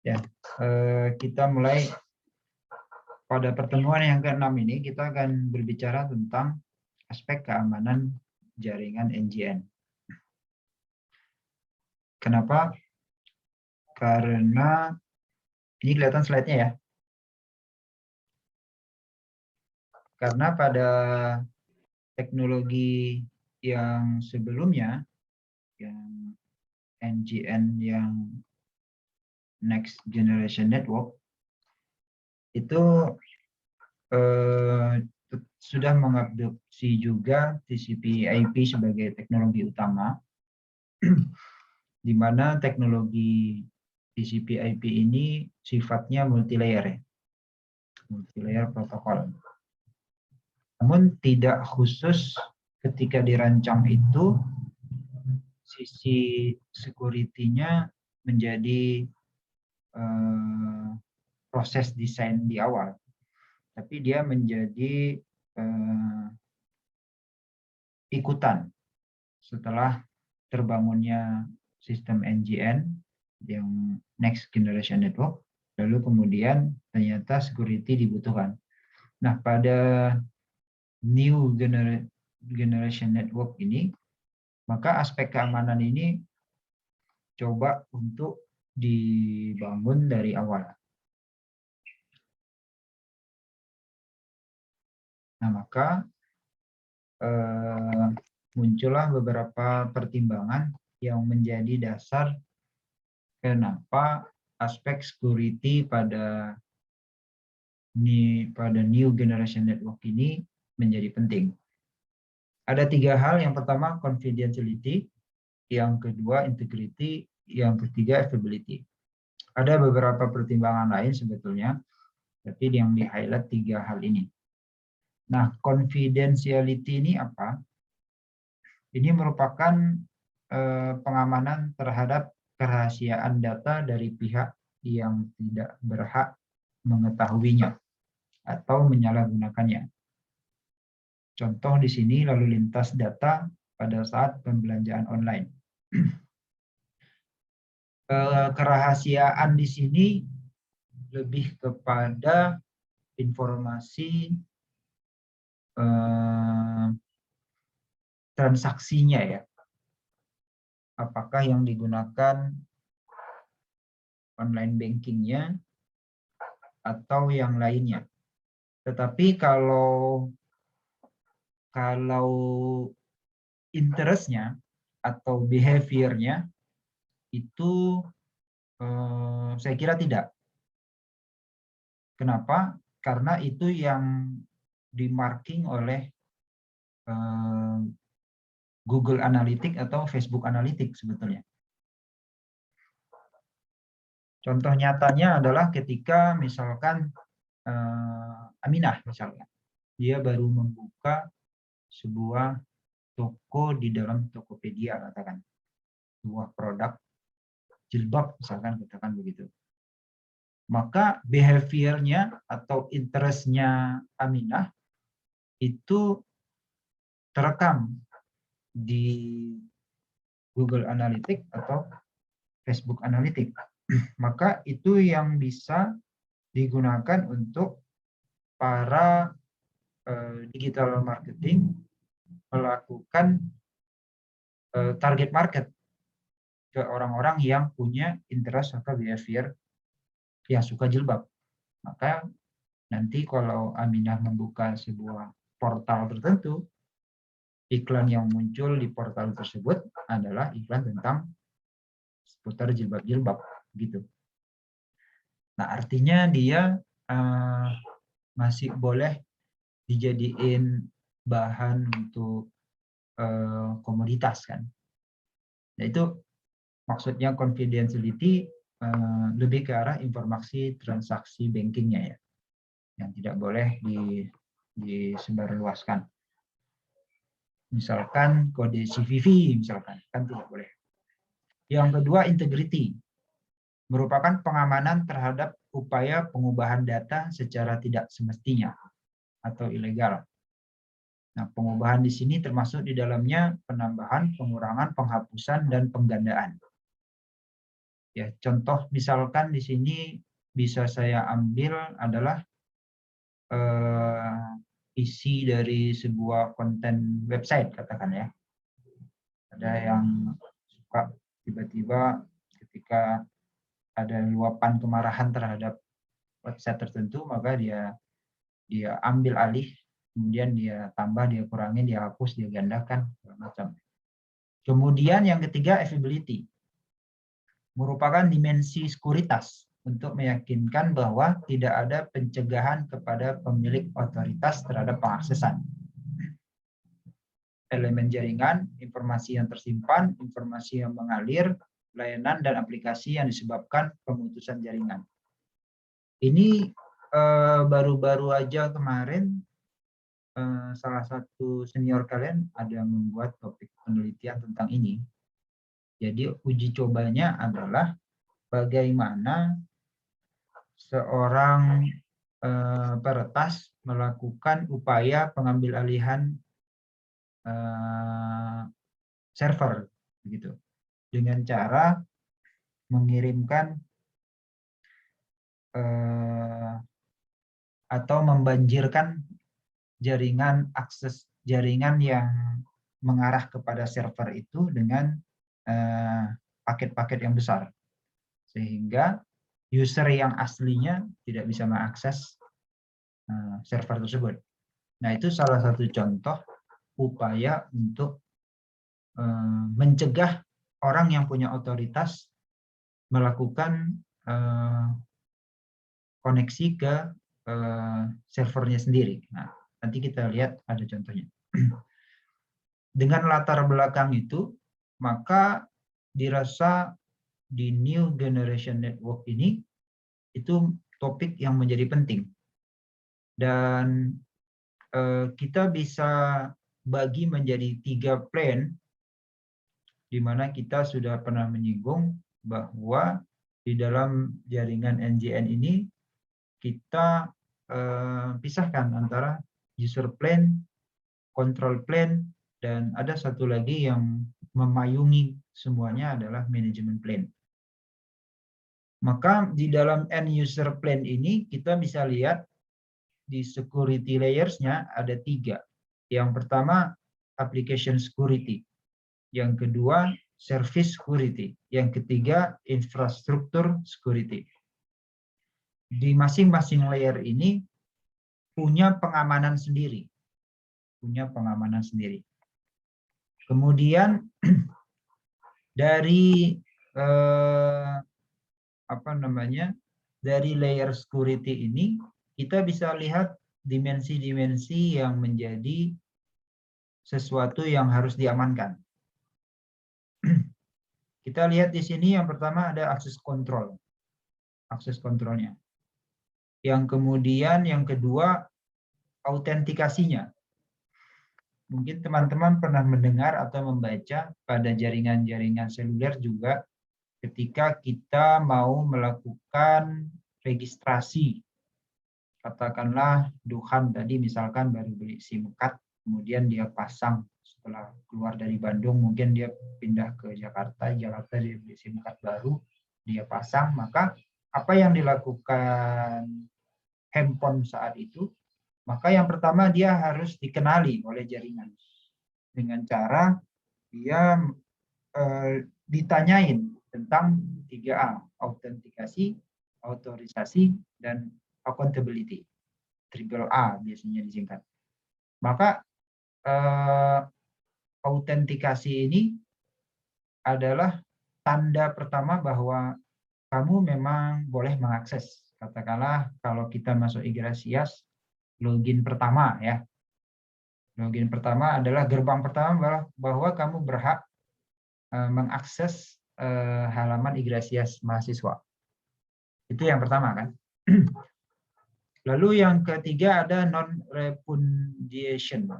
Ya, kita mulai pada pertemuan yang ke-6 ini kita akan berbicara tentang aspek keamanan jaringan NGN. Kenapa? Karena ini kelihatan slide-nya ya. Karena pada teknologi yang sebelumnya, yang NGN yang Next Generation Network, itu sudah mengadopsi juga TCP/IP sebagai teknologi utama, di mana teknologi TCP/IP ini sifatnya multilayer, multilayer protokol. Namun tidak khusus ketika dirancang itu sisi security-nya menjadi proses desain di awal, tapi dia menjadi ikutan setelah terbangunnya sistem NGN yang Next Generation Network, lalu kemudian ternyata security dibutuhkan. Nah, pada New Generation Network ini, maka aspek keamanan ini coba untuk dibangun dari awal. Nah, maka muncullah beberapa pertimbangan yang menjadi dasar kenapa aspek security pada New Generation Network ini menjadi penting. Ada 3 hal. Yang pertama confidentiality, yang kedua integrity, yang ketiga availability. Ada beberapa pertimbangan lain sebetulnya, tapi yang di-highlight 3 hal ini. Nah, confidentiality ini apa? Ini merupakan pengamanan terhadap kerahasiaan data dari pihak yang tidak berhak mengetahuinya atau menyalahgunakannya. Contoh di sini lalu lintas data pada saat pembelanjaan online. Kerahasiaan di sini lebih kepada informasi transaksinya ya. Apakah yang digunakan online bankingnya atau yang lainnya. Tetapi kalau interest-nya atau behavior-nya itu saya kira tidak. Kenapa? Karena itu yang di-marking oleh Google Analytics atau Facebook Analytics sebetulnya. Contoh nyatanya adalah ketika misalkan Aminah misalnya, dia baru membuka sebuah toko di dalam Tokopedia, katakan sebuah produk jilbab misalkan, katakan begitu. Maka behavior-nya atau interest-nya Aminah itu terekam di Google Analytics atau Facebook Analytics. Maka itu yang bisa digunakan untuk para digital marketing melakukan target market ke orang-orang yang punya interest atau behavior yang suka jilbab. Maka nanti kalau Aminah membuka sebuah portal tertentu, iklan yang muncul di portal tersebut adalah iklan tentang seputar jilbab-jilbab gitu. Nah, artinya dia masih boleh dijadiin bahan untuk komoditas kan. Nah, itu maksudnya confidentiality lebih ke arah informasi transaksi bankingnya ya, yang tidak boleh disebarluaskan. Misalkan kode CVV misalkan, kan tidak boleh. Yang kedua integrity, merupakan pengamanan terhadap upaya pengubahan data secara tidak semestinya atau ilegal. Nah, pengubahan di sini termasuk di dalamnya penambahan, pengurangan, penghapusan, dan penggandaan. Ya, contoh misalkan di sini bisa saya ambil adalah isi dari sebuah konten website, katakan ya. Ada yang suka tiba-tiba ketika ada luapan kemarahan terhadap website tertentu, maka dia ambil alih, kemudian dia tambah, dia kurangin, dia hapus, dia gandakan, segala macam. Kemudian yang ketiga, availability, merupakan dimensi sekuritas untuk meyakinkan bahwa tidak ada pencegahan kepada pemilik otoritas terhadap pengaksesan elemen jaringan, informasi yang tersimpan, informasi yang mengalir, layanan dan aplikasi yang disebabkan pemutusan jaringan. Ini baru-baru aja kemarin salah satu senior kalian ada membuat topik penelitian tentang ini. Jadi uji cobanya adalah bagaimana seorang peretas melakukan upaya pengambil alihan server, begitu, dengan cara mengirimkan atau membanjirkan jaringan akses jaringan yang mengarah kepada server itu dengan paket-paket yang besar, sehingga user yang aslinya tidak bisa mengakses server tersebut. Nah, itu salah satu contoh upaya untuk mencegah orang yang punya otoritas melakukan koneksi ke servernya sendiri. Nah, nanti kita lihat ada contohnya. Dengan latar belakang itu, maka dirasa di New Generation Network ini itu topik yang menjadi penting. Dan kita bisa bagi menjadi 3 plan, di mana kita sudah pernah menyinggung bahwa di dalam jaringan NJN ini kita pisahkan antara user plan, control plan, dan ada satu lagi yang memayungi semuanya adalah management plan. Maka di dalam end user plan ini kita bisa lihat di security layers-nya ada 3. Yang pertama application security, yang kedua service security, yang ketiga infrastruktur security. Di masing-masing layer ini punya pengamanan sendiri. Kemudian dari dari layer security ini kita bisa lihat dimensi-dimensi yang menjadi sesuatu yang harus diamankan. Kita lihat di sini yang pertama ada akses kontrolnya. Yang kemudian yang kedua autentikasinya. Mungkin teman-teman pernah mendengar atau membaca pada jaringan-jaringan seluler juga ketika kita mau melakukan registrasi. Katakanlah Duhan tadi misalkan baru beli SIM card, kemudian dia pasang setelah keluar dari Bandung, mungkin dia pindah ke Jakarta dia beli SIM card baru, dia pasang, maka apa yang dilakukan handphone saat itu? Maka yang pertama dia harus dikenali oleh jaringan dengan cara dia ditanyain tentang 3A, autentikasi, otorisasi, dan accountability. Triple A biasanya disingkat. Maka autentikasi ini adalah tanda pertama bahwa kamu memang boleh mengakses. Katakanlah kalau kita masuk Igrasias, login pertama ya. Login pertama adalah gerbang pertama bahwa kamu berhak mengakses halaman Igrasias mahasiswa. Itu yang pertama kan. Lalu yang ketiga ada non-repudiation.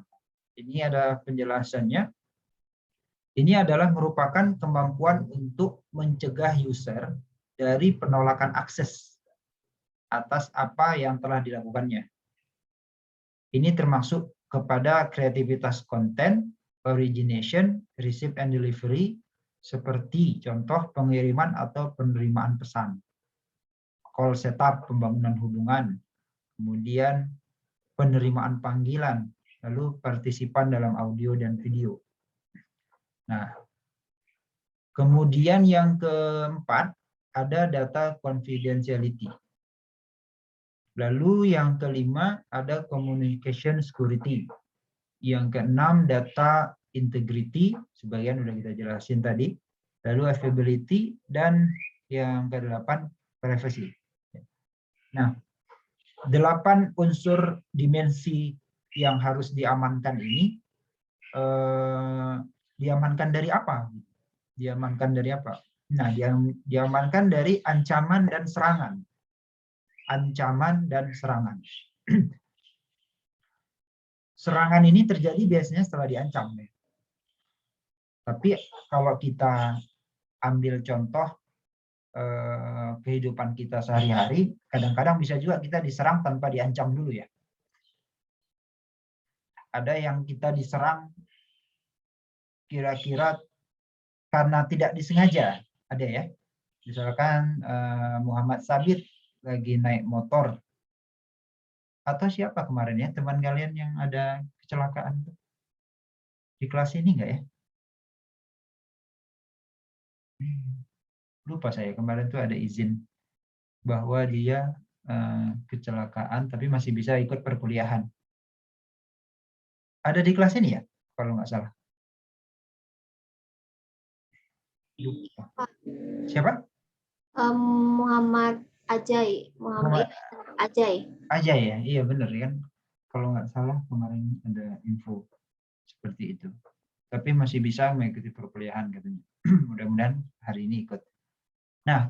Ini ada penjelasannya. Ini adalah merupakan kemampuan untuk mencegah user dari penolakan akses atas apa yang telah dilakukannya. Ini termasuk kepada kreativitas konten, origination, receive and delivery, seperti contoh pengiriman atau penerimaan pesan, call setup pembangunan hubungan, kemudian penerimaan panggilan, lalu partisipan dalam audio dan video. Nah, kemudian yang keempat ada data confidentiality. Lalu yang kelima ada communication security. Yang keenam data integrity, sebagian sudah kita jelasin tadi. Lalu availability dan yang kedelapan privacy. Nah, 8 unsur dimensi yang harus diamankan ini diamankan dari apa? Diamankan dari apa? Nah, diamankan dari ancaman dan serangan. Ancaman dan serangan. Serangan ini terjadi biasanya setelah diancam. Tapi kalau kita ambil contoh kehidupan kita sehari-hari, kadang-kadang bisa juga kita diserang tanpa diancam dulu ya. Ada yang kita diserang kira-kira karena tidak disengaja, ada ya. Misalkan Muhammad Sabit lagi naik motor, atau siapa kemarin ya teman kalian yang ada kecelakaan di kelas ini enggak ya? Lupa saya kemarin tuh ada izin bahwa dia kecelakaan tapi masih bisa ikut perkuliahan. Ada di kelas ini ya, kalau nggak salah. Siapa? Muhammad Ajay. Muhammad Ajay. Ajay ya, iya benar kan. Kalau nggak salah kemarin ada info seperti itu. Tapi masih bisa mengikuti perkuliahan katanya. Mudah-mudahan hari ini ikut. Nah,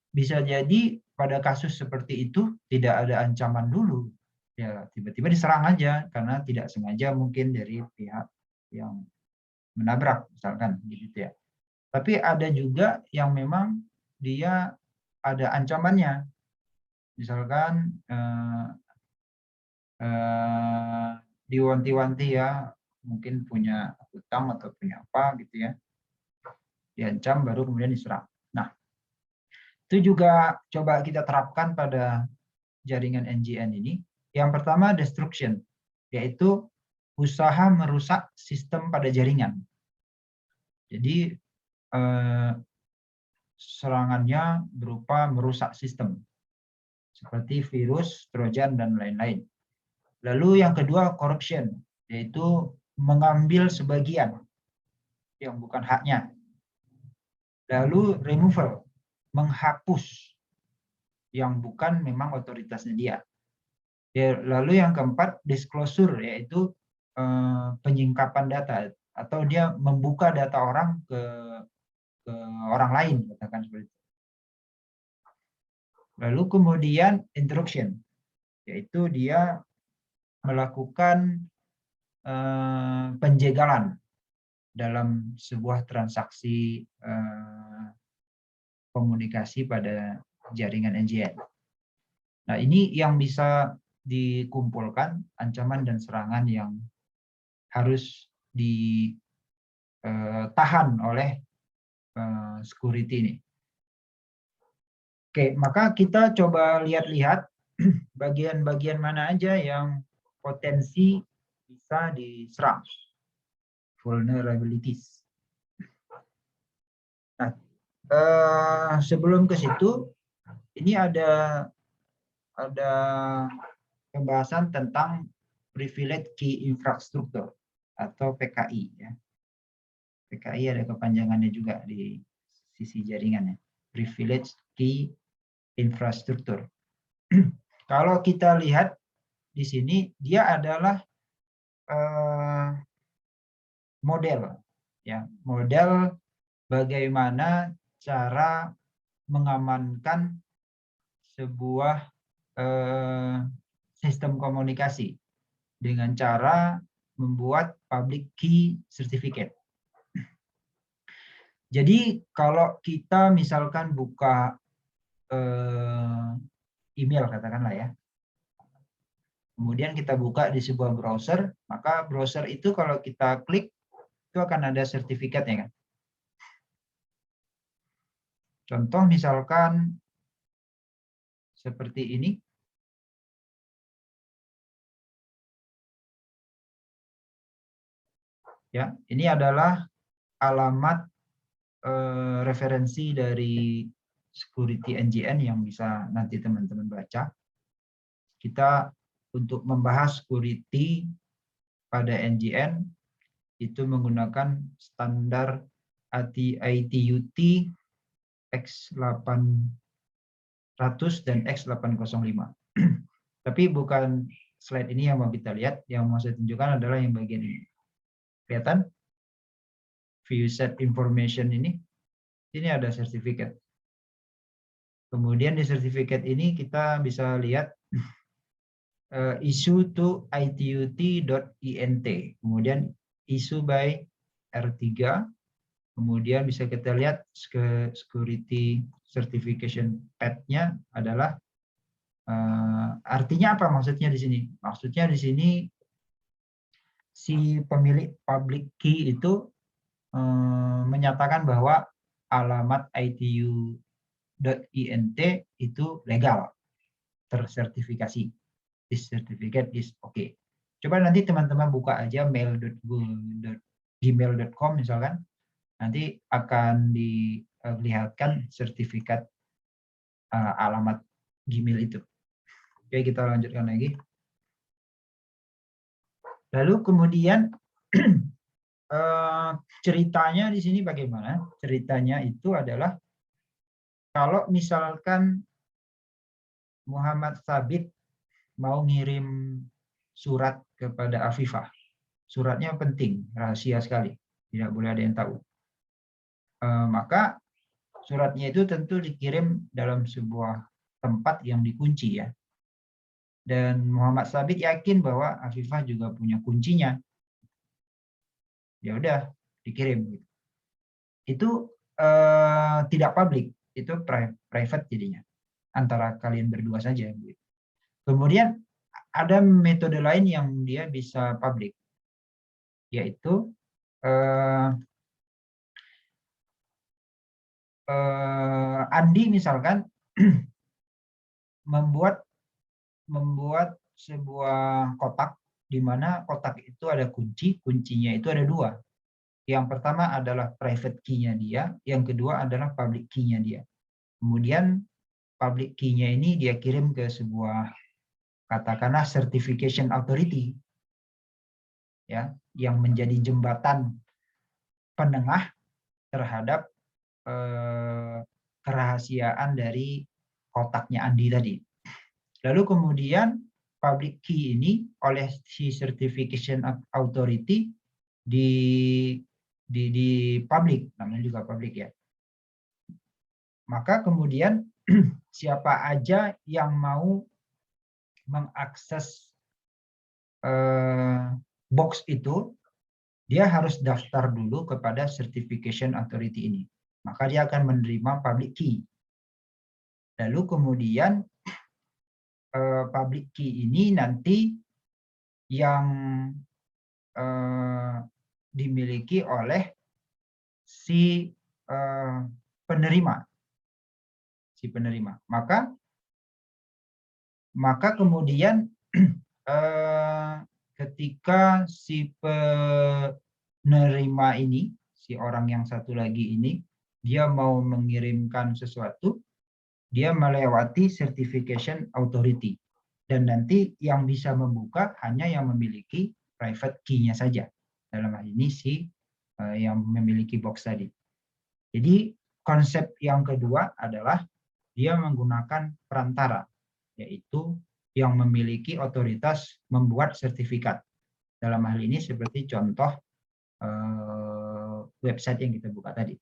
bisa jadi pada kasus seperti itu tidak ada ancaman dulu. Ya, tiba-tiba diserang aja karena tidak sengaja mungkin dari pihak yang menabrak misalkan gitu ya. Tapi ada juga yang memang dia ada ancamannya. Misalkan diwanti-wanti ya, mungkin punya hutang atau punya apa gitu ya. Diancam baru kemudian diserang. Nah, itu juga coba kita terapkan pada jaringan NGN ini. Yang pertama destruction, yaitu usaha merusak sistem pada jaringan. Jadi serangannya berupa merusak sistem, seperti virus, trojan, dan lain-lain. Lalu yang kedua corruption, yaitu mengambil sebagian yang bukan haknya. Lalu removal, menghapus yang bukan memang otoritasnya dia. Lalu yang keempat disclosure, yaitu penyingkapan data atau dia membuka data orang ke orang lain, katakan seperti itu. Lalu kemudian intrusion, yaitu dia melakukan penjegalan dalam sebuah transaksi komunikasi pada jaringan NGN. Nah, ini yang bisa dikumpulkan ancaman dan serangan yang harus ditahan oleh security ini. Oke, maka kita coba lihat-lihat bagian-bagian mana aja yang potensi bisa diserang. Vulnerabilities. Nah, sebelum ke situ, ini ada pembahasan tentang Privileged Key Infrastructure atau PKI ya. PKI ada kepanjangannya juga di sisi jaringannya. Privileged Key Infrastructure. Kalau kita lihat di sini, dia adalah model ya, model bagaimana cara mengamankan sebuah sistem komunikasi dengan cara membuat public key certificate. Jadi kalau kita misalkan buka email katakanlah ya, kemudian kita buka di sebuah browser, maka browser itu kalau kita klik itu akan ada sertifikatnya kan. Contoh misalkan seperti ini. Ya, ini adalah alamat referensi dari security NGN yang bisa nanti teman-teman baca. Kita untuk membahas security pada NGN itu menggunakan standar ITUT X800 dan X805. Tapi bukan slide ini yang mau kita lihat, yang mau saya tunjukkan adalah yang bagian ini. Kelihatan? View set information ini ada sertifikat. Kemudian di sertifikat ini kita bisa lihat issue to itut.int, kemudian issue by R3, kemudian bisa kita lihat security certification path-nya adalah artinya apa maksudnya di sini? Maksudnya di sini si pemilik public key itu menyatakan bahwa alamat itu.int itu legal, tersertifikasi. This certificate is okay. Coba nanti teman-teman buka aja mail.gmail.com misalkan, nanti akan dilihatkan sertifikat alamat Gmail itu. Oke, kita lanjutkan lagi. Lalu kemudian ceritanya di sini bagaimana? Ceritanya itu adalah kalau misalkan Muhammad Sabit mau ngirim surat kepada Afifah, suratnya penting, rahasia sekali, tidak boleh ada yang tahu. Maka suratnya itu tentu dikirim dalam sebuah tempat yang dikunci ya. Dan Muhammad Sabit yakin bahwa Afifah juga punya kuncinya. Ya udah, dikirim. Itu tidak publik, itu private jadinya, antara kalian berdua saja. Kemudian ada metode lain yang dia bisa publik, yaitu Andi misalkan membuat sebuah kotak di mana kotak itu ada kuncinya itu ada dua. Yang pertama adalah private key-nya dia, yang kedua adalah public key-nya dia. Kemudian public key-nya ini dia kirim ke sebuah katakanlah certification authority ya, yang menjadi jembatan penengah terhadap kerahasiaan dari kotaknya Andi tadi. Lalu kemudian public key ini oleh si certification authority di public, namanya juga public ya. Maka kemudian siapa aja yang mau mengakses box itu, dia harus daftar dulu kepada certification authority ini. Maka dia akan menerima public key. Lalu kemudian public key ini nanti yang dimiliki oleh si penerima. Maka kemudian ketika si penerima ini, si orang yang satu lagi ini, dia mau mengirimkan sesuatu, dia melewati certification authority. Dan nanti yang bisa membuka hanya yang memiliki private key-nya saja. Dalam hal ini si yang memiliki box tadi. Jadi konsep yang kedua adalah dia menggunakan perantara, yaitu yang memiliki otoritas membuat sertifikat. Dalam hal ini seperti contoh website yang kita buka tadi.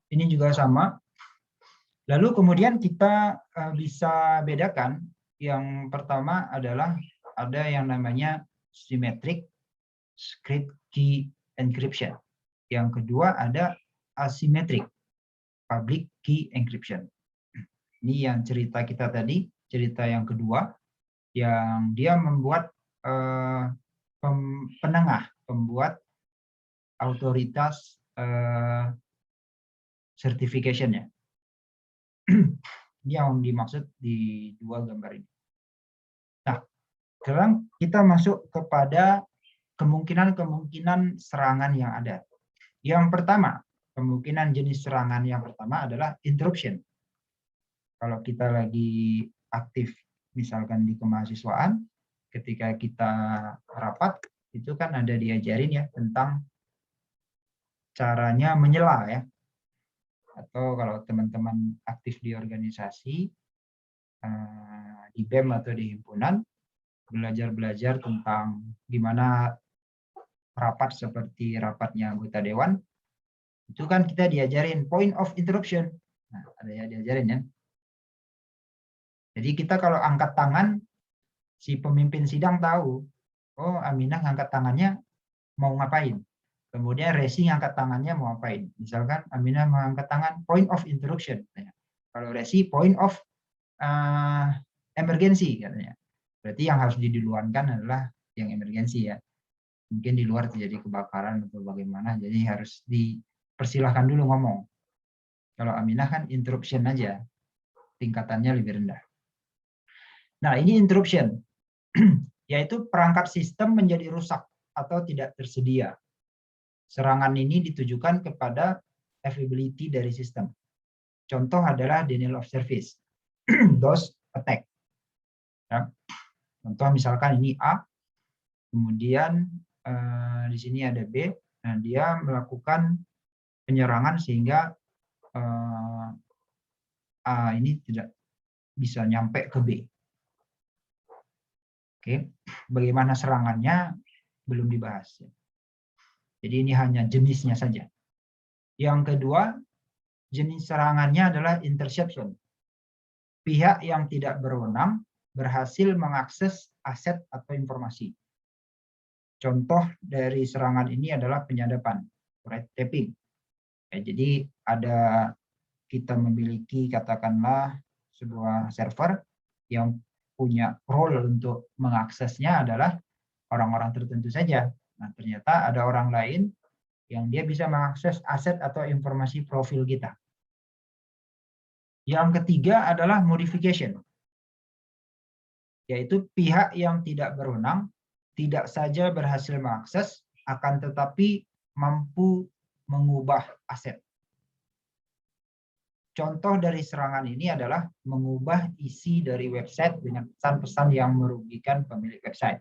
Ini juga sama. Lalu kemudian kita bisa bedakan, yang pertama adalah ada yang namanya symmetric script key encryption. Yang kedua ada asymmetric public key encryption. Ini yang cerita kita tadi, cerita yang kedua, yang dia membuat penengah, pembuat otoritas certification-nya. Ini yang dimaksud di dua gambar ini. Nah, sekarang kita masuk kepada kemungkinan-kemungkinan serangan yang ada. Yang pertama, kemungkinan jenis serangan yang pertama adalah interruption. Kalau kita lagi aktif, misalkan di kemahasiswaan, ketika kita rapat, itu kan ada diajarin ya tentang caranya menyela ya. Atau kalau teman-teman aktif di organisasi, di BEM atau di himpunan, belajar tentang gimana rapat seperti rapatnya anggota dewan, itu kan kita diajarin point of interruption. Nah, ada ya diajarin ya. Jadi kita kalau angkat tangan, si pemimpin sidang tahu, oh Aminah angkat tangannya mau ngapain. Kemudian Resi angkat tangannya mau ngapain. Misalkan Aminah mengangkat tangan, point of interruption. Kalau Resi, point of emergency katanya. Berarti yang harus diduluankan adalah yang emergensi ya. Mungkin di luar terjadi kebakaran atau bagaimana, jadi harus dipersilahkan dulu ngomong. Kalau Aminah kan interruption aja, tingkatannya lebih rendah. Nah, ini interruption, yaitu perangkat sistem menjadi rusak atau tidak tersedia. Serangan ini ditujukan kepada availability dari sistem. Contoh adalah denial of service, DOS attack. Ya. Contoh misalkan ini A, kemudian di sini ada B, nah dia melakukan penyerangan sehingga A ini tidak bisa nyampe ke B. Oke, bagaimana serangannya belum dibahas. Jadi ini hanya jenisnya saja. Yang kedua, jenis serangannya adalah interception. Pihak yang tidak berwenang berhasil mengakses aset atau informasi. Contoh dari serangan ini adalah penyadapan, wiretapping. Ya, jadi kita memiliki katakanlah sebuah server yang punya role untuk mengaksesnya adalah orang-orang tertentu saja. Nah, ternyata ada orang lain yang dia bisa mengakses aset atau informasi profil kita. Yang ketiga adalah modification, yaitu pihak yang tidak berwenang tidak saja berhasil mengakses, akan tetapi mampu mengubah aset. Contoh dari serangan ini adalah mengubah isi dari website dengan pesan-pesan yang merugikan pemilik website.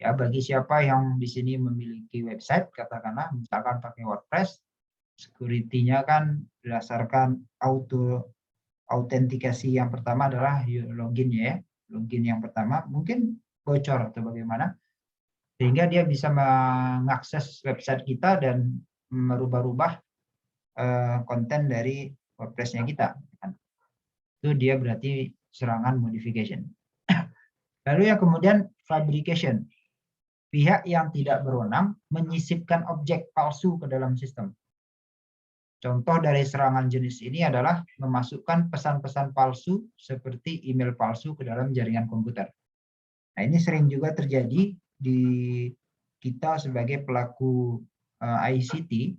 Ya, bagi siapa yang di sini memiliki website, katakanlah misalkan pakai WordPress, security-nya kan berdasarkan autentikasi yang pertama adalah login ya. Login yang pertama mungkin bocor atau bagaimana, sehingga dia bisa mengakses website kita dan merubah-rubah konten dari WordPress-nya kita. Itu dia berarti serangan modification. Lalu yang kemudian fabrication. Pihak yang tidak berwenang menyisipkan objek palsu ke dalam sistem. Contoh dari serangan jenis ini adalah memasukkan pesan-pesan palsu seperti email palsu ke dalam jaringan komputer. Nah, ini sering juga terjadi di kita sebagai pelaku ICT.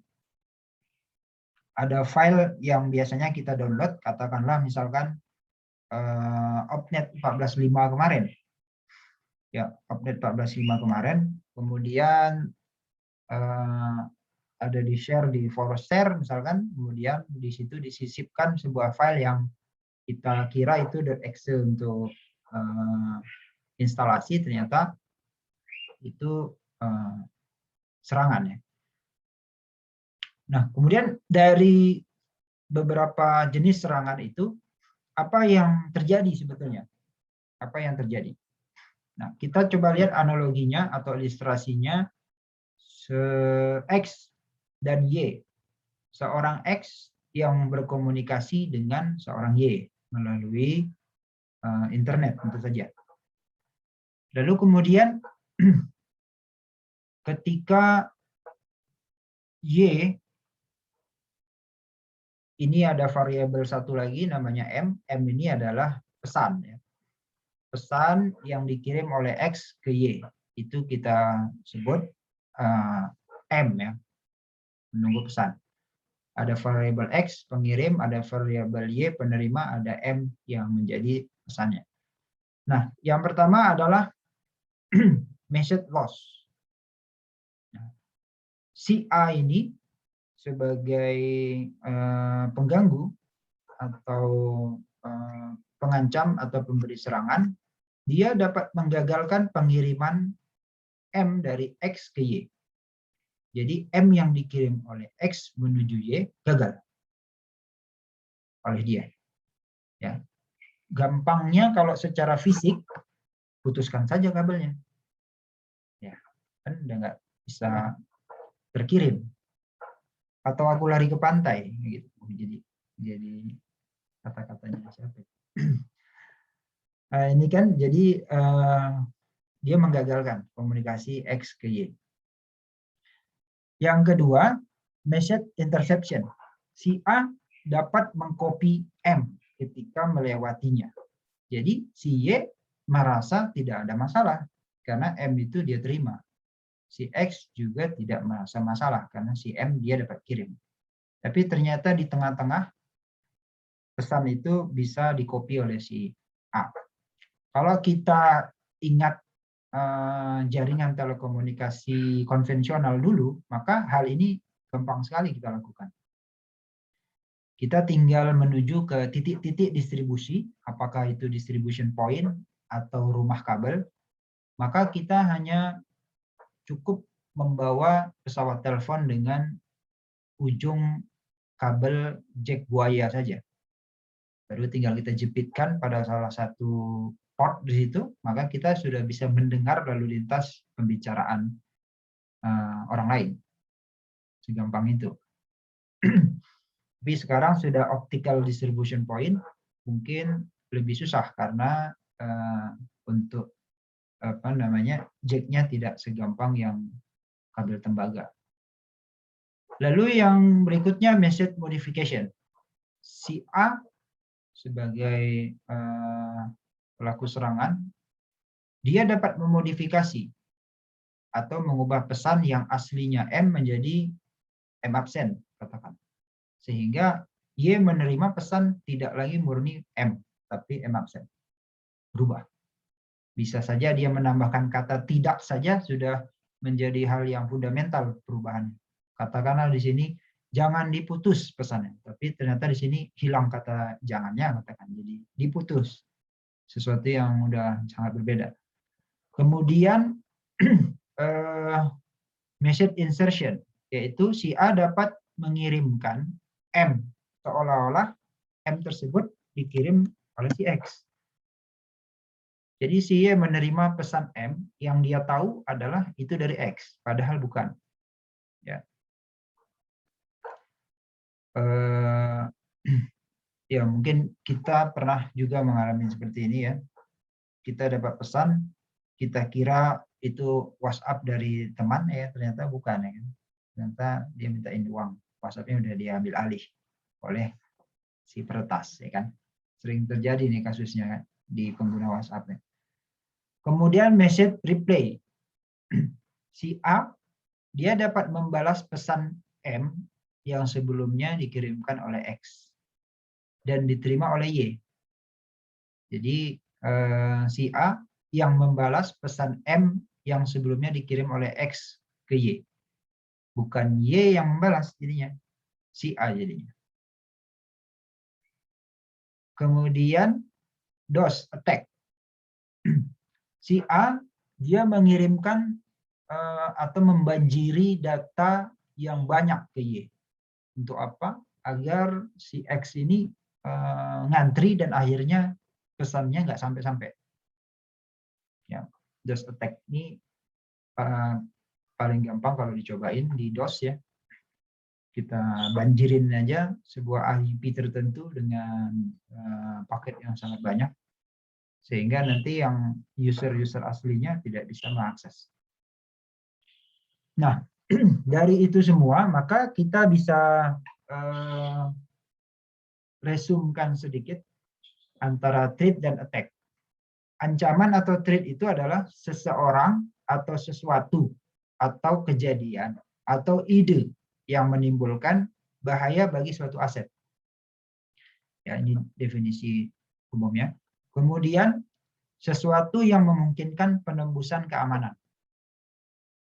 Ada file yang biasanya kita download, katakanlah misalkan Opnet 14.5 kemarin. Ya, Opnet 14.5 kemarin, kemudian ada di share di Forester misalkan, kemudian di situ disisipkan sebuah file yang kita kira itu .exe untuk instalasi, ternyata itu serangan ya. Nah, kemudian dari beberapa jenis serangan itu, apa yang terjadi sebetulnya? Apa yang terjadi? Nah, kita coba lihat analoginya atau ilustrasinya. X dan Y. Seorang X yang berkomunikasi dengan seorang Y melalui internet tentu saja. Lalu kemudian ketika Y ini ada variabel satu lagi namanya M. M ini adalah pesan ya. Pesan yang dikirim oleh X ke Y. Itu kita sebut M ya. menunggu pesan. Ada variabel X pengirim, ada variabel Y penerima, ada M yang menjadi pesannya. Nah, yang pertama adalah message loss. Nah, si A ini sebagai pengganggu atau pengancam atau pemberi serangan, dia dapat menggagalkan pengiriman M dari X ke Y. Jadi M yang dikirim oleh X menuju Y gagal oleh dia. Ya. Gampangnya kalau secara fisik, putuskan saja kabelnya. Ya, kan udah nggak bisa terkirim. Atau aku lari ke pantai, gitu. Jadi kata-katanya siapa? Ini kan jadi dia menggagalkan komunikasi X ke Y. Yang kedua, message interception. Si A dapat mengcopy M ketika melewatinya. Jadi si Y merasa tidak ada masalah karena M itu dia terima. Si X juga tidak merasa masalah karena si M dia dapat kirim. Tapi ternyata di tengah-tengah pesan itu bisa dikopi oleh si A. Kalau kita ingat jaringan telekomunikasi konvensional dulu, maka hal ini gampang sekali kita lakukan. Kita tinggal menuju ke titik-titik distribusi, apakah itu distribution point atau rumah kabel, maka kita hanya cukup membawa pesawat telepon dengan ujung kabel jack buaya saja. Baru tinggal kita jepitkan pada salah satu port di situ, maka kita sudah bisa mendengar lalu lintas pembicaraan orang lain. Segampang itu. Tapi sekarang sudah optical distribution point, mungkin lebih susah karena untuk jacknya tidak segampang yang kabel tembaga. Lalu yang berikutnya message modification. Si A sebagai pelaku serangan, dia dapat memodifikasi atau mengubah pesan yang aslinya M menjadi M absent, katakan. Sehingga Y menerima pesan tidak lagi murni M, tapi M absent. Berubah. Bisa saja dia menambahkan kata tidak saja sudah menjadi hal yang fundamental perubahan. Katakanlah di sini jangan diputus pesannya, tapi ternyata di sini hilang kata jangannya, katakan jadi diputus. Sesuatu yang udah sangat berbeda. Kemudian message insertion, yaitu si A dapat mengirimkan M seolah-olah M tersebut dikirim oleh si X. Jadi si Y menerima pesan M yang dia tahu adalah itu dari X, padahal bukan. Ya. Ya mungkin kita pernah juga mengalami seperti ini ya. Kita dapat pesan, kita kira itu WhatsApp dari teman ya, ternyata bukan ya kan. Ternyata dia mintain uang, WhatsApp-nya udah diambil alih oleh si peretas ya kan. Sering terjadi nih kasusnya kan, di pengguna WhatsApp-nya. Kemudian message replay. Si A dia dapat membalas pesan M yang sebelumnya dikirimkan oleh X dan diterima oleh Y. Jadi si A yang membalas pesan M yang sebelumnya dikirim oleh X ke Y. Bukan Y yang membalas jadinya, si A jadinya. Kemudian DOS attack. Si A dia mengirimkan atau membanjiri data yang banyak ke Y. Untuk apa? Agar si X ini ngantri dan akhirnya pesannya nggak sampai-sampai. Ya, DOS attack ini paling gampang kalau dicobain di DOS ya. Kita banjirin aja sebuah IP tertentu dengan paket yang sangat banyak, sehingga nanti yang user-user aslinya tidak bisa mengakses. Nah, dari itu semua, maka kita bisa resumkan sedikit antara threat dan attack. Ancaman atau threat itu adalah seseorang atau sesuatu atau kejadian atau ide yang menimbulkan bahaya bagi suatu aset. Ya, ini definisi umumnya. Kemudian sesuatu yang memungkinkan penembusan keamanan.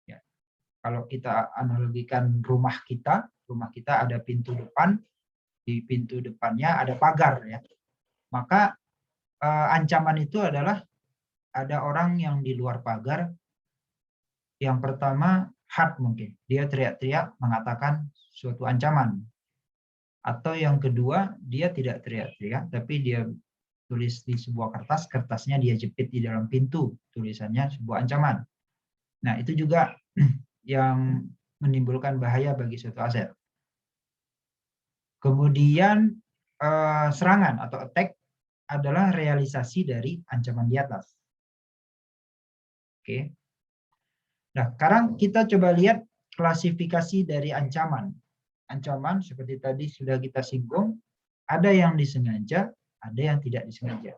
Ya, kalau kita analogikan rumah kita ada pintu depan, di pintu depannya ada pagar, ya. Maka ancaman itu adalah ada orang yang di luar pagar. Yang pertama, hard mungkin. Dia teriak-teriak mengatakan suatu ancaman. Atau yang kedua, dia tidak teriak-teriak, tapi dia tulis di sebuah kertas, kertasnya dia jepit di dalam pintu, tulisannya sebuah ancaman. Nah, itu juga yang menimbulkan bahaya bagi suatu aset. Kemudian serangan atau attack adalah realisasi dari ancaman di atas. Oke. Nah, sekarang kita coba lihat klasifikasi dari ancaman. Ancaman seperti tadi sudah kita singgung, ada yang disengaja, ada yang tidak disengaja.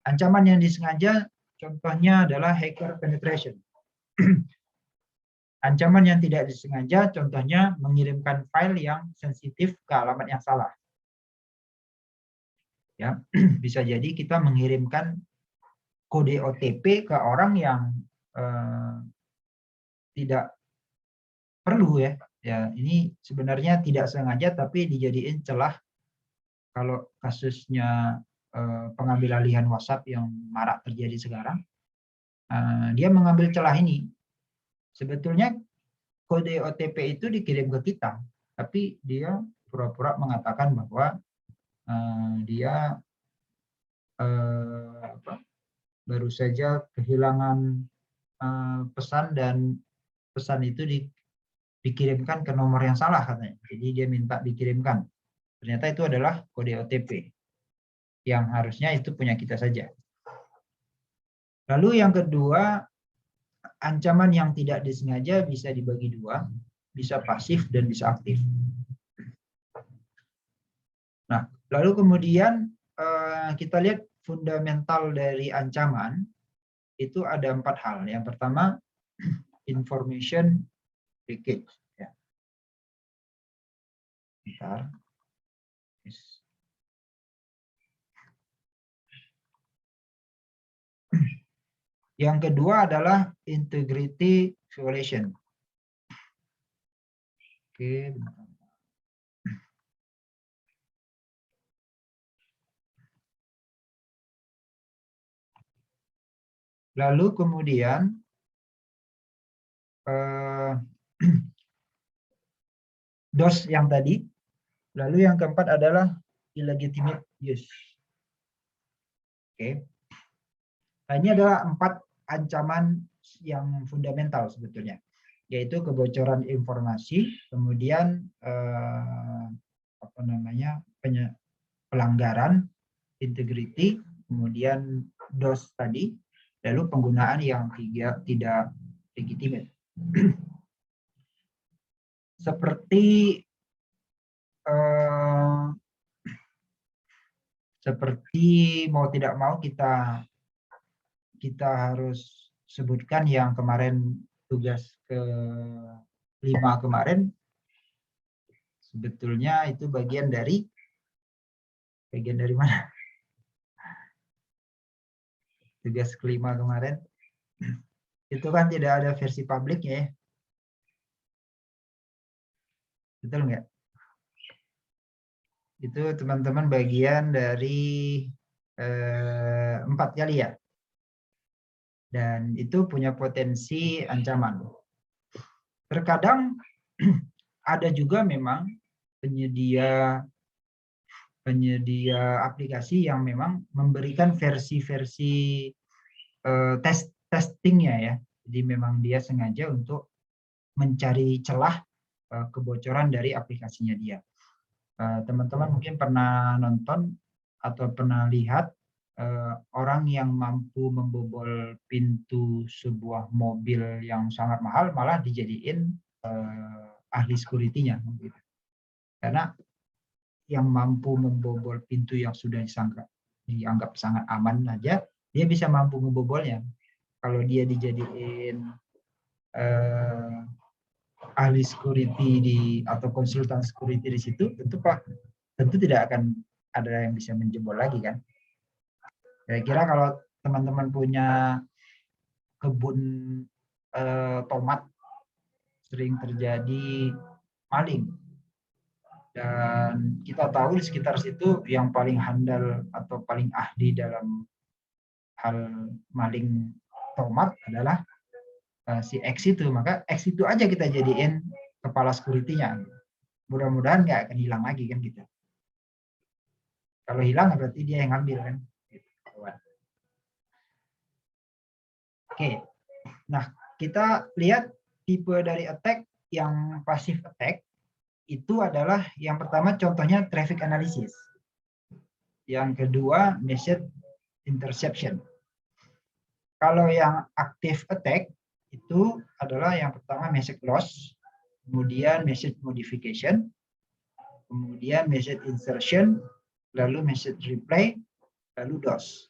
Ancaman yang disengaja contohnya adalah hacker penetration. Ancaman yang tidak disengaja contohnya mengirimkan file yang sensitif ke alamat yang salah. Ya, bisa jadi kita mengirimkan kode OTP ke orang yang tidak perlu, ya. Ya, ini sebenarnya tidak sengaja tapi dijadiin celah. Kalau kasusnya pengambil alihan WhatsApp yang marak terjadi sekarang, dia mengambil celah ini. Sebetulnya kode OTP itu dikirim ke kita, tapi dia pura-pura mengatakan bahwa dia baru saja kehilangan pesan dan pesan itu dikirimkan ke nomor yang salah katanya. Jadi dia minta dikirimkan. Ternyata itu adalah kode OTP yang harusnya itu punya kita saja. Lalu yang kedua, ancaman yang tidak disengaja bisa dibagi dua, bisa pasif dan bisa aktif. Nah, lalu kemudian kita lihat fundamental dari ancaman itu ada 4 hal. Yang pertama, information leakage. Ya. Bentar. Yang kedua adalah integrity violation. Oke, bentar. Lalu kemudian DOS yang tadi. Lalu yang keempat adalah illegitimate use. Oke. Nah, ini adalah 4 ancaman yang fundamental sebetulnya, yaitu kebocoran informasi, kemudian pelanggaran integrity, kemudian DOS tadi, lalu penggunaan yang tidak legitimate. Seperti mau tidak mau kita harus sebutkan yang kemarin tugas ke-5 kemarin, sebetulnya itu bagian dari mana? Tugas ke-5 kemarin itu kan tidak ada versi publiknya, ya. Betul nggak? Itu teman-teman bagian dari 4 kali, ya. Dan itu punya potensi ancaman. Terkadang ada juga memang penyedia aplikasi yang memang memberikan versi-versi testingnya, ya. Jadi memang dia sengaja untuk mencari celah kebocoran dari aplikasinya dia. Teman-teman mungkin pernah nonton atau pernah lihat orang yang mampu membobol pintu sebuah mobil yang sangat mahal malah dijadiin ahli security-nya, gitu. Karena yang mampu membobol pintu yang sudah dianggap sangat aman aja, dia bisa mampu membobolnya. Kalau dia dijadiin ahli security atau konsultan security di situ, tentu tidak akan ada yang bisa menjebol lagi kan. Kira-kira kalau teman-teman punya kebun tomat, sering terjadi maling. Dan kita tahu di sekitar situ yang paling handal atau paling ahli dalam hal maling tomat adalah si X itu. Maka X itu aja kita jadiin kepala security-nya. Mudah-mudahan nggak akan hilang lagi kan gitu. Kalau hilang berarti dia yang ngambil kan. Oke. Nah, kita lihat tipe dari attack yang passive attack. Itu adalah yang pertama contohnya traffic analysis. Yang kedua message interception. Kalau yang active attack itu adalah yang pertama message loss, kemudian message modification, kemudian message insertion, lalu message replay, lalu DOS.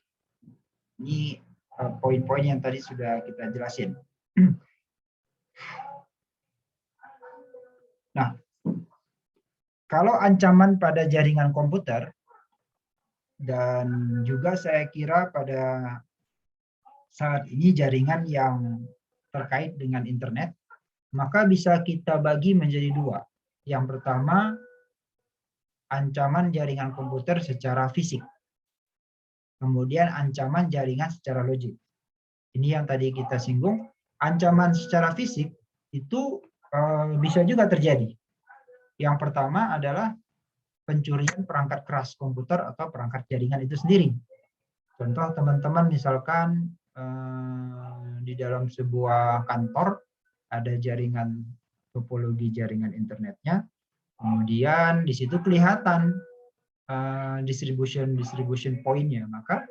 Ini poin-poin yang tadi sudah kita jelasin. Nah, kalau ancaman pada jaringan komputer, dan juga saya kira pada saat ini jaringan yang terkait dengan internet, maka bisa kita bagi menjadi dua. Yang pertama, ancaman jaringan komputer secara fisik. Kemudian ancaman jaringan secara logik. Ini yang tadi kita singgung, ancaman secara fisik itu bisa juga terjadi. Yang pertama adalah pencurian perangkat keras komputer atau perangkat jaringan itu sendiri. Contoh teman-teman misalkan di dalam sebuah kantor ada jaringan topologi jaringan internetnya, kemudian di situ kelihatan distribution point-nya, maka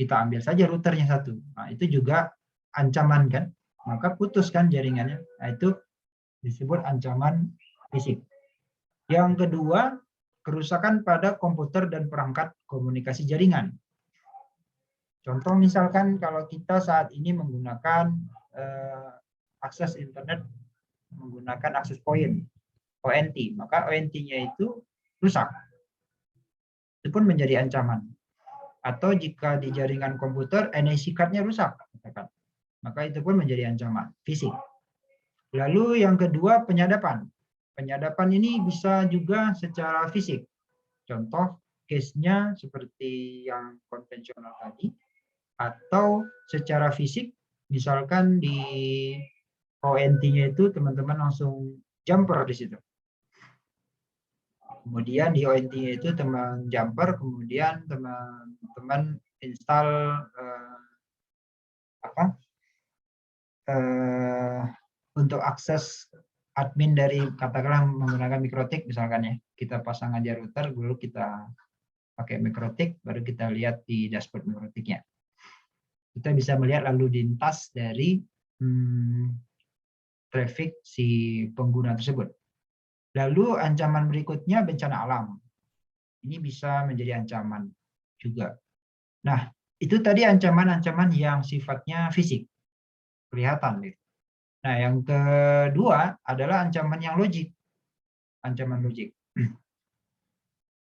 kita ambil saja routernya satu. Nah, itu juga ancaman kan, maka putuskan jaringannya. Nah, itu disebut ancaman fisik. Yang kedua, kerusakan pada komputer dan perangkat komunikasi jaringan. Contoh misalkan kalau kita saat ini menggunakan akses internet menggunakan akses point, ONT, maka ONT-nya itu rusak. Itu pun menjadi ancaman. Atau jika di jaringan komputer NIC card-nya rusak, maka itu pun menjadi ancaman fisik. Lalu yang kedua, penyadapan. Penyadapan ini bisa juga secara fisik. Contoh case-nya seperti yang konvensional tadi, atau secara fisik, misalkan di ONT-nya itu teman-teman langsung jumper di situ. Kemudian di ONT-nya itu teman jumper, kemudian teman-teman install untuk akses admin dari katakanlah menggunakan mikrotik misalkan ya, kita pasang aja router, dulu kita pakai mikrotik, baru kita lihat di dashboard mikrotiknya. Kita bisa melihat lalu lintas dari traffic si pengguna tersebut. Lalu ancaman berikutnya bencana alam. Ini bisa menjadi ancaman juga. Nah, itu tadi ancaman-ancaman yang sifatnya fisik, kelihatan. Nah, yang kedua adalah ancaman yang logik. Ancaman logik.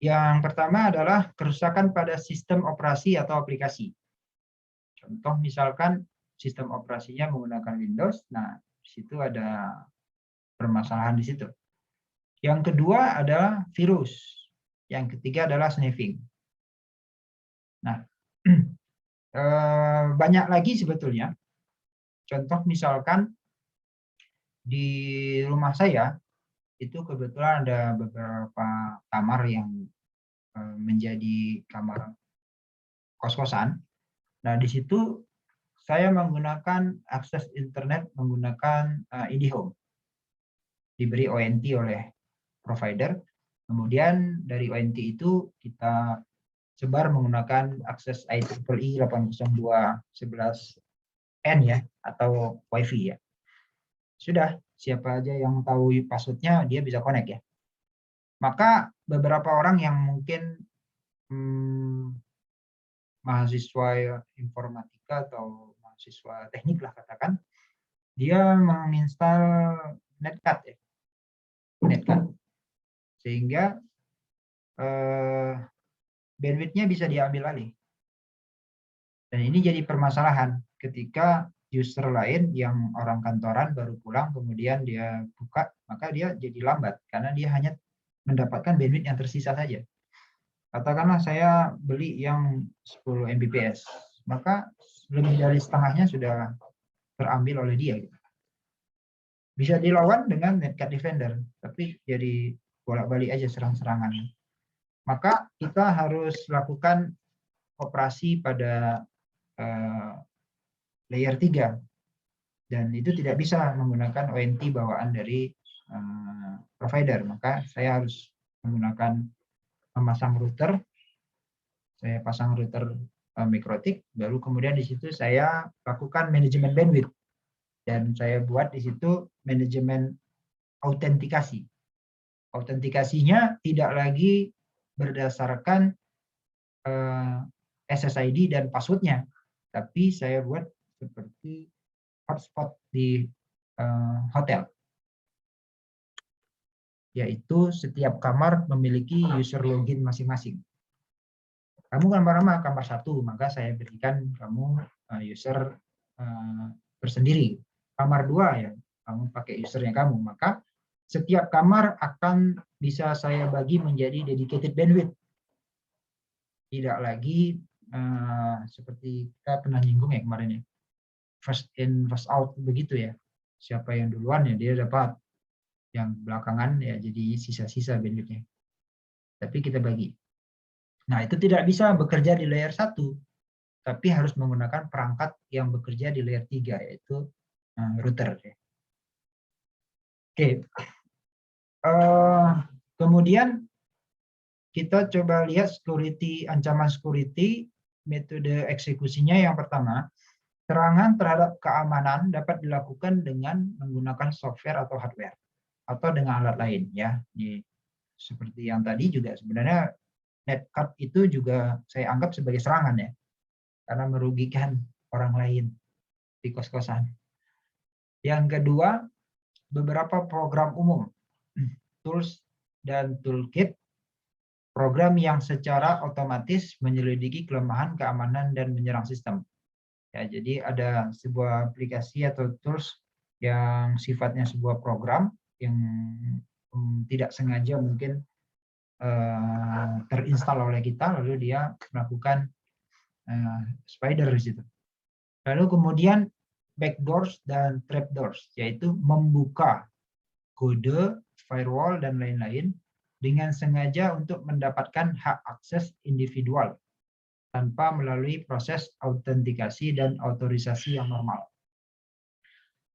Yang pertama adalah kerusakan pada sistem operasi atau aplikasi. Contoh misalkan sistem operasinya menggunakan Windows, nah di situ ada permasalahan di situ. Yang kedua adalah virus. Yang ketiga adalah sniffing. Nah, banyak lagi sebetulnya. Contoh misalkan di rumah saya itu kebetulan ada beberapa kamar yang menjadi kamar kos-kosan. Nah, di situ saya menggunakan akses internet menggunakan IndiHome. Diberi ONT oleh provider. Kemudian dari ONT itu kita sebar menggunakan akses IEEE 802.11n ya, atau WiFi ya. Sudah, siapa aja yang tahu passwordnya dia bisa connect ya. Maka beberapa orang yang mungkin mahasiswa informatika atau mahasiswa teknik lah katakan, dia menginstal netcut ya, netcut, sehingga bandwidth-nya bisa diambil alih. Dan ini jadi permasalahan ketika user lain yang orang kantoran baru pulang kemudian dia buka, maka dia jadi lambat karena dia hanya mendapatkan bandwidth yang tersisa saja. Katakanlah saya beli yang 10 Mbps, maka lebih dari setengahnya sudah terambil oleh dia. Bisa dilawan dengan netcut defender, tapi jadi bolak-balik aja serang-serangan. Maka kita harus lakukan operasi pada layer 3, dan itu tidak bisa menggunakan ONT bawaan dari provider. Maka saya harus menggunakan memasang router, saya pasang router MikroTik, baru kemudian di situ saya lakukan manajemen bandwidth, dan saya buat di situ manajemen autentikasi. Autentikasinya tidak lagi berdasarkan SSID dan passwordnya, tapi saya buat seperti hotspot di hotel, yaitu setiap kamar memiliki user login masing-masing. Kamu kamar 1, maka saya berikan kamu user tersendiri. Kamar 2 ya, kamu pakai usernya kamu, maka setiap kamar akan bisa saya bagi menjadi dedicated bandwidth. Tidak lagi seperti kita pernah nyinggung ya kemarin ya, first in first out begitu ya, siapa yang duluan ya dia dapat, yang belakangan ya jadi sisa-sisa bandwidthnya, tapi kita bagi. Nah itu tidak bisa bekerja di layer 1, tapi harus menggunakan perangkat yang bekerja di layer 3, yaitu router. Oke. Kemudian kita coba lihat security, ancaman security, metode eksekusinya. Yang pertama, serangan terhadap keamanan dapat dilakukan dengan menggunakan software atau hardware, atau dengan alat lain ya. Ini seperti yang tadi juga sebenarnya netcut itu juga saya anggap sebagai serangan ya, karena merugikan orang lain di kos-kosan. Yang kedua, beberapa program umum, tools dan toolkit, program yang secara otomatis menyelidiki kelemahan keamanan dan menyerang sistem. Ya, jadi ada sebuah aplikasi atau tools yang sifatnya sebuah program yang tidak sengaja mungkin terinstal oleh kita, lalu dia melakukan spider di situ. Lalu kemudian backdoors dan trapdoors, yaitu membuka kode, firewall, dan lain-lain dengan sengaja untuk mendapatkan hak akses individual tanpa melalui proses autentikasi dan otorisasi yang normal.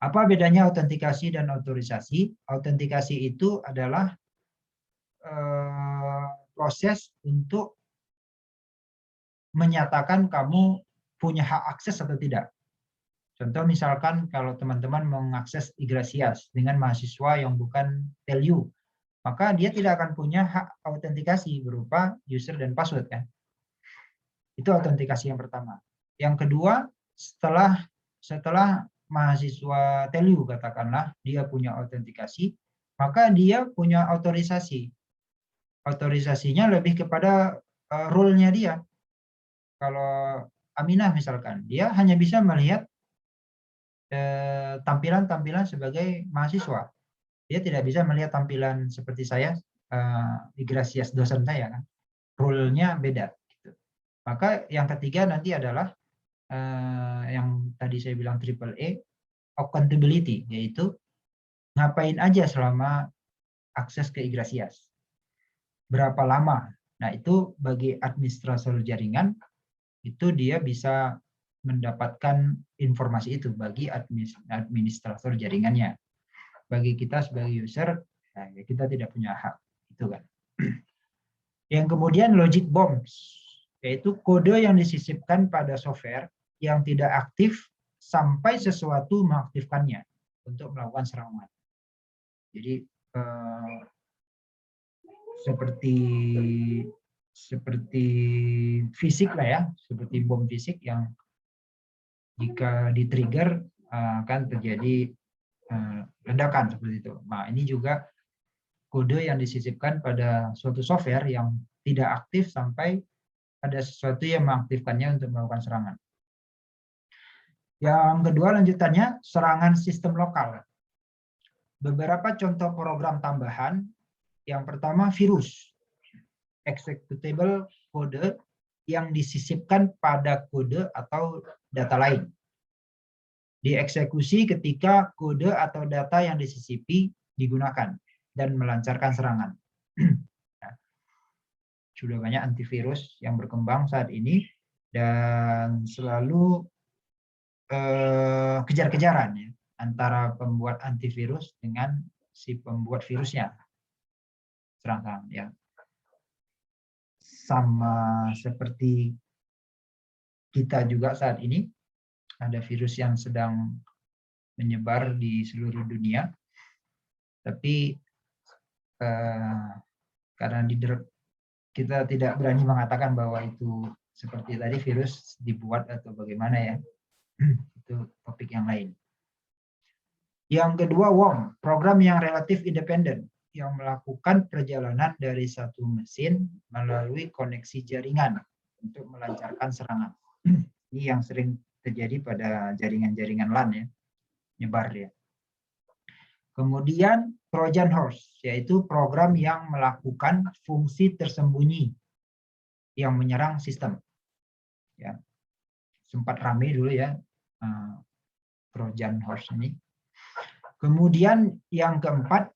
Apa bedanya autentikasi dan otorisasi? Autentikasi itu adalah proses untuk menyatakan kamu punya hak akses atau tidak. Contoh misalkan kalau teman-teman mengakses Iglesias dengan mahasiswa yang bukan TELU, maka dia tidak akan punya hak autentikasi berupa user dan password kan. Itu autentikasi yang pertama. Yang kedua, setelah mahasiswa TELU katakanlah dia punya autentikasi, maka dia punya otorisasi. Otorisasinya lebih kepada role-nya dia. Kalau Aminah misalkan, dia hanya bisa melihat tampilan-tampilan sebagai mahasiswa. Dia tidak bisa melihat tampilan seperti saya, Iglesias dosen saya kan. Rule-nya beda. Gitu. Maka yang ketiga nanti adalah yang tadi saya bilang AAA, accountability, yaitu ngapain aja selama akses ke Iglesias. Berapa lama. Nah itu bagi administrator jaringan, itu dia bisa mendapatkan informasi itu bagi administrator jaringannya. Bagi kita sebagai user, nah, kita tidak punya hak itu kan. Yang kemudian logic bombs, yaitu kode yang disisipkan pada software yang tidak aktif sampai sesuatu mengaktifkannya untuk melakukan serangan. Jadi seperti fisik lah ya, seperti bom fisik yang jika di-trigger akan terjadi ledakan seperti itu. Nah, ini juga kode yang disisipkan pada suatu software yang tidak aktif sampai ada sesuatu yang mengaktifkannya untuk melakukan serangan. Yang kedua lanjutannya, serangan sistem lokal. Beberapa contoh program tambahan. Yang pertama, virus. Executable kode yang disisipkan pada kode atau data lain. Dieksekusi ketika kode atau data yang disisipi digunakan dan melancarkan serangan. Sudah banyak antivirus yang berkembang saat ini dan selalu kejar-kejaran ya, antara pembuat antivirus dengan si pembuat virusnya. Serang-serang ya. Sama seperti kita juga saat ini ada virus yang sedang menyebar di seluruh dunia, tapi karena kita tidak berani mengatakan bahwa itu seperti tadi virus dibuat atau bagaimana ya, itu topik yang lain. Yang kedua, WOM, program yang relatif independen, yang melakukan perjalanan dari satu mesin melalui koneksi jaringan untuk melancarkan serangan. Ini yang sering terjadi pada jaringan-jaringan LAN ya, nyebar ya. Kemudian Trojan Horse, yaitu program yang melakukan fungsi tersembunyi yang menyerang sistem. Ya, sempat ramai dulu ya Trojan Horse ini. Kemudian yang keempat,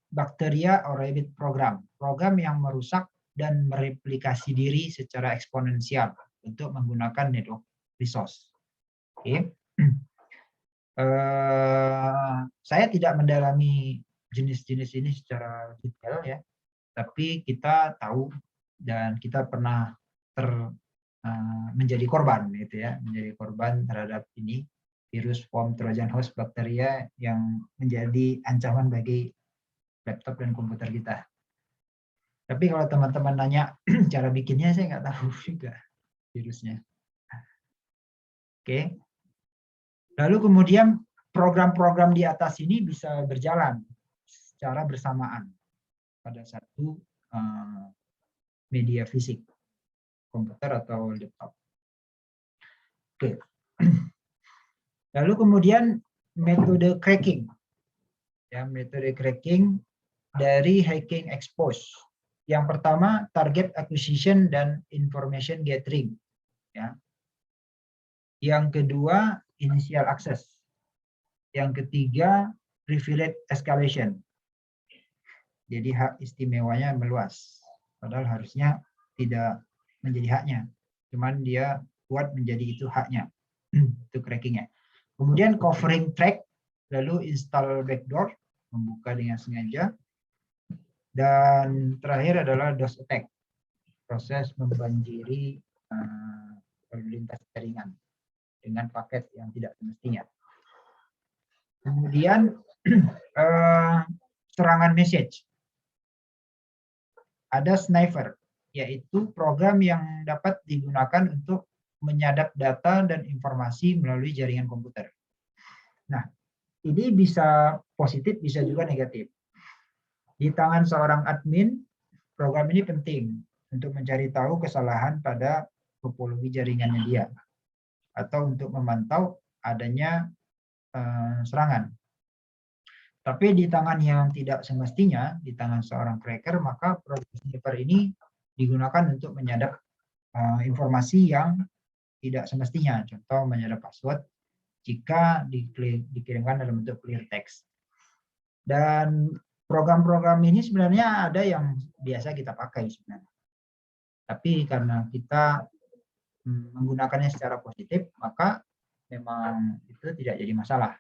Bacteria or Rabbit program, program yang merusak dan mereplikasi diri secara eksponensial untuk menggunakan network resource. Oke. Saya tidak mendalami jenis-jenis ini secara detail ya, tapi kita tahu dan kita pernah menjadi korban gitu ya, menjadi korban terhadap ini virus worm Trojan horse bakteria yang menjadi ancaman bagi laptop dan komputer kita. Tapi kalau teman-teman nanya cara bikinnya, saya nggak tahu juga virusnya. Oke. Lalu kemudian program-program di atas ini bisa berjalan secara bersamaan pada satu media fisik, komputer atau laptop. Oke. Lalu kemudian metode cracking. Ya, metode cracking dari hacking expose. Yang pertama, target acquisition dan information gathering. Ya. Yang kedua, initial access. Yang ketiga, privilege escalation. Jadi hak istimewanya meluas. Padahal harusnya tidak menjadi haknya. Cuman dia buat menjadi itu haknya. Itu crackingnya. Kemudian covering track, lalu install backdoor, membuka dengan sengaja. Dan terakhir adalah DOS attack, proses membanjiri lintas jaringan dengan paket yang tidak semestinya. Kemudian serangan message. Ada sniper, yaitu program yang dapat digunakan untuk menyadap data dan informasi melalui jaringan komputer. Nah, ini bisa positif, bisa juga negatif. Di tangan seorang admin, program ini penting untuk mencari tahu kesalahan pada topologi jaringannya dia, atau untuk memantau adanya serangan. Tapi di tangan yang tidak semestinya, di tangan seorang cracker, maka program sniper ini digunakan untuk menyadap informasi yang tidak semestinya. Contoh, menyadap password jika dikirimkan dalam bentuk clear text. Dan program-program ini sebenarnya ada yang biasa kita pakai sebenarnya. Tapi karena kita menggunakannya secara positif, maka memang itu tidak jadi masalah.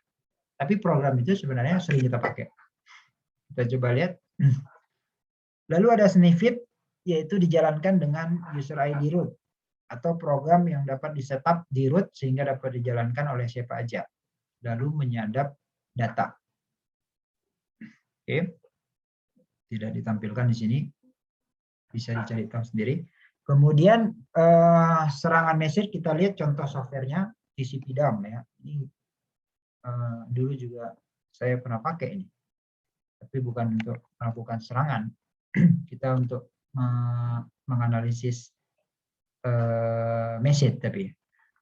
Tapi program itu sebenarnya sering kita pakai. Kita coba lihat. Lalu ada sniffit, yaitu dijalankan dengan user ID root, atau program yang dapat disetup di root sehingga dapat dijalankan oleh siapa aja. Lalu menyadap data. Oke. Tidak ditampilkan di sini. Bisa dicari tahu sendiri. Kemudian serangan message, kita lihat contoh softwarenya TCP dump ya. Ini dulu juga saya pernah pakai ini. Tapi bukan untuk melakukan serangan. Kita untuk menganalisis message tapi.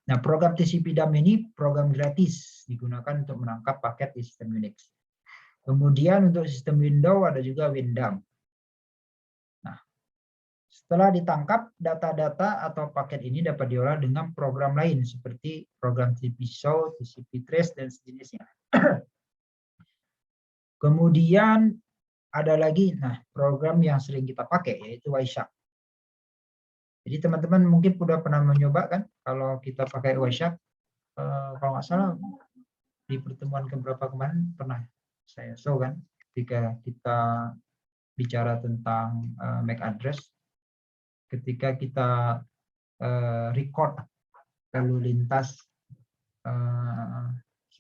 Nah, program TCP/DAM ini program gratis digunakan untuk menangkap paket di sistem Unix. Kemudian untuk sistem Windows ada juga WinDAM. Nah, setelah ditangkap, data-data atau paket ini dapat diolah dengan program lain seperti program TCP/SOW, TCP/Trace dan sejenisnya. Kemudian ada lagi, nah program yang sering kita pakai yaitu Wireshark. Jadi teman-teman mungkin sudah pernah mencoba kan, kalau kita pakai Wireshark, kalau nggak salah di pertemuan keberapa kemarin pernah saya show kan, ketika kita bicara tentang MAC address, ketika kita record lalu lintas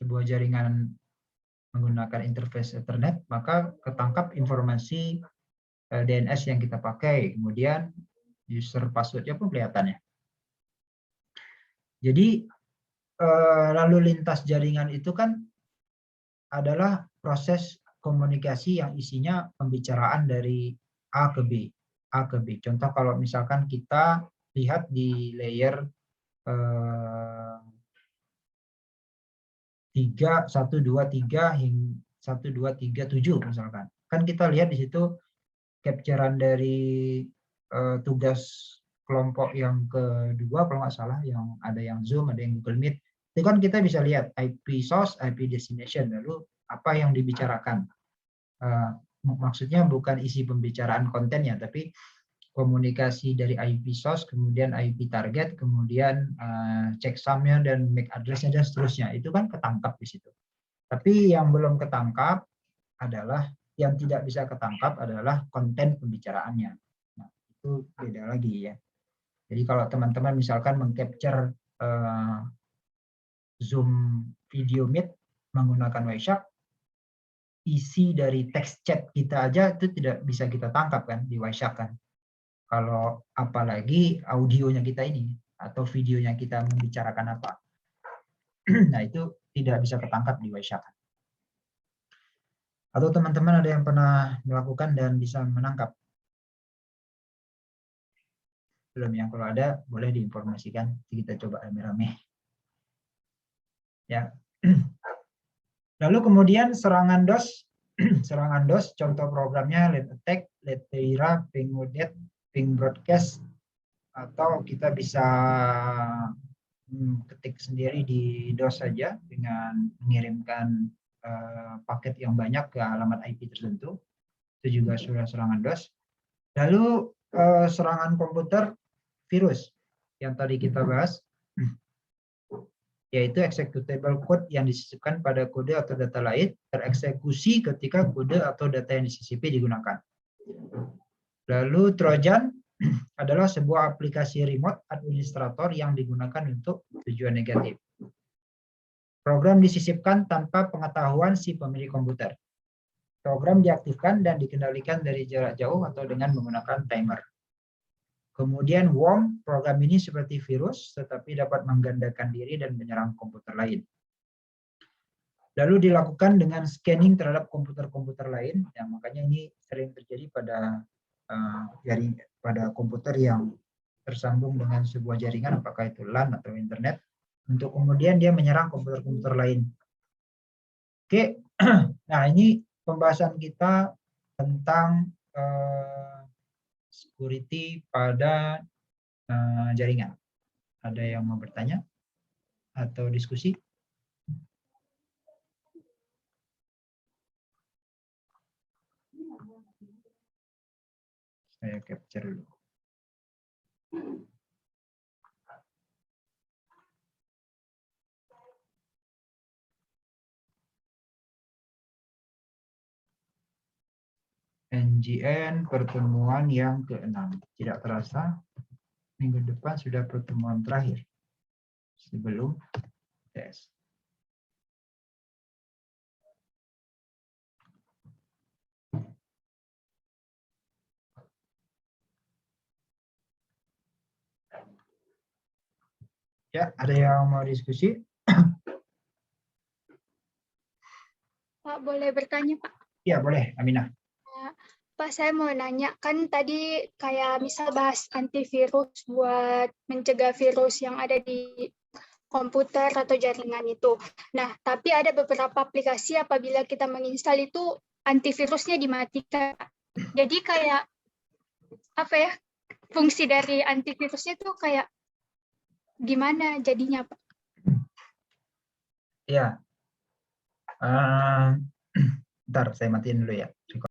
sebuah jaringan menggunakan interface Ethernet, maka ketangkap informasi DNS yang kita pakai, kemudian user password-nya pun kelihatan ya. Jadi lalu lintas jaringan itu kan adalah proses komunikasi yang isinya pembicaraan dari A ke B, A ke B. Contoh kalau misalkan kita lihat di layer 3, 1, 2, 3 hingga 1, 2, 3, 7 misalkan. Kan kita lihat di situ capture-an dari tugas kelompok yang kedua kalau nggak salah, yang ada yang Zoom, ada yang Google Meet. Itu kan kita bisa lihat IP source, IP destination, lalu apa yang dibicarakan. Maksudnya bukan isi pembicaraan kontennya, tapi komunikasi dari IP source, kemudian IP target, kemudian checksumnya dan MAC address-nya dan seterusnya. Itu kan ketangkap di situ. Tapi yang belum ketangkap adalah, yang tidak bisa ketangkap adalah konten pembicaraannya. Nah, itu beda lagi ya. Jadi kalau teman-teman misalkan mengcapture Zoom video meet menggunakan Wireshark, isi dari teks chat kita aja itu tidak bisa kita tangkap kan di Wireshark kan. Kalau apalagi audionya kita ini atau videonya kita membicarakan apa. Nah, itu tidak bisa ketangkap di Wireshark. Atau teman-teman ada yang pernah melakukan dan bisa menangkap? Belum ya? Kalau ada boleh diinformasikan, kita coba rame-rame. Ya. Lalu kemudian serangan DOS, serangan DOS contoh programnya Let Attack, Let Teira, Ping Udet, Ping Broadcast, atau kita bisa ketik sendiri di DOS saja dengan mengirimkan paket yang banyak ke alamat IP tertentu. Itu juga sudah serangan DOS. Lalu serangan komputer virus yang tadi kita bahas, yaitu executable code yang disisipkan pada kode atau data lain tereksekusi ketika kode atau data yang disisipi digunakan. Lalu Trojan adalah sebuah aplikasi remote administrator yang digunakan untuk tujuan negatif. Program disisipkan tanpa pengetahuan si pemilik komputer. Program diaktifkan dan dikendalikan dari jarak jauh atau dengan menggunakan timer. Kemudian worm, program ini seperti virus, tetapi dapat menggandakan diri dan menyerang komputer lain. Lalu dilakukan dengan scanning terhadap komputer-komputer lain, ya, makanya ini sering terjadi pada pada komputer yang tersambung dengan sebuah jaringan, apakah itu LAN atau internet, untuk kemudian dia menyerang komputer-komputer lain. Oke, nah ini pembahasan kita tentang security pada jaringan. Ada yang mau bertanya atau diskusi? Saya capture dulu. NGN pertemuan yang ke-6. Tidak terasa minggu depan sudah pertemuan terakhir sebelum tes. Ya, ada yang mau diskusi? Pak, boleh bertanya, Pak? Ya, boleh, Aminah. Pak, saya mau nanya, kan tadi kayak misal bahas antivirus buat mencegah virus yang ada di komputer atau jaringan itu. Nah, tapi ada beberapa aplikasi apabila kita menginstal itu antivirusnya dimatikan. Jadi kayak apa ya? Fungsi dari antivirusnya itu kayak gimana jadinya, Pak? Ya, ntar saya matiin dulu ya.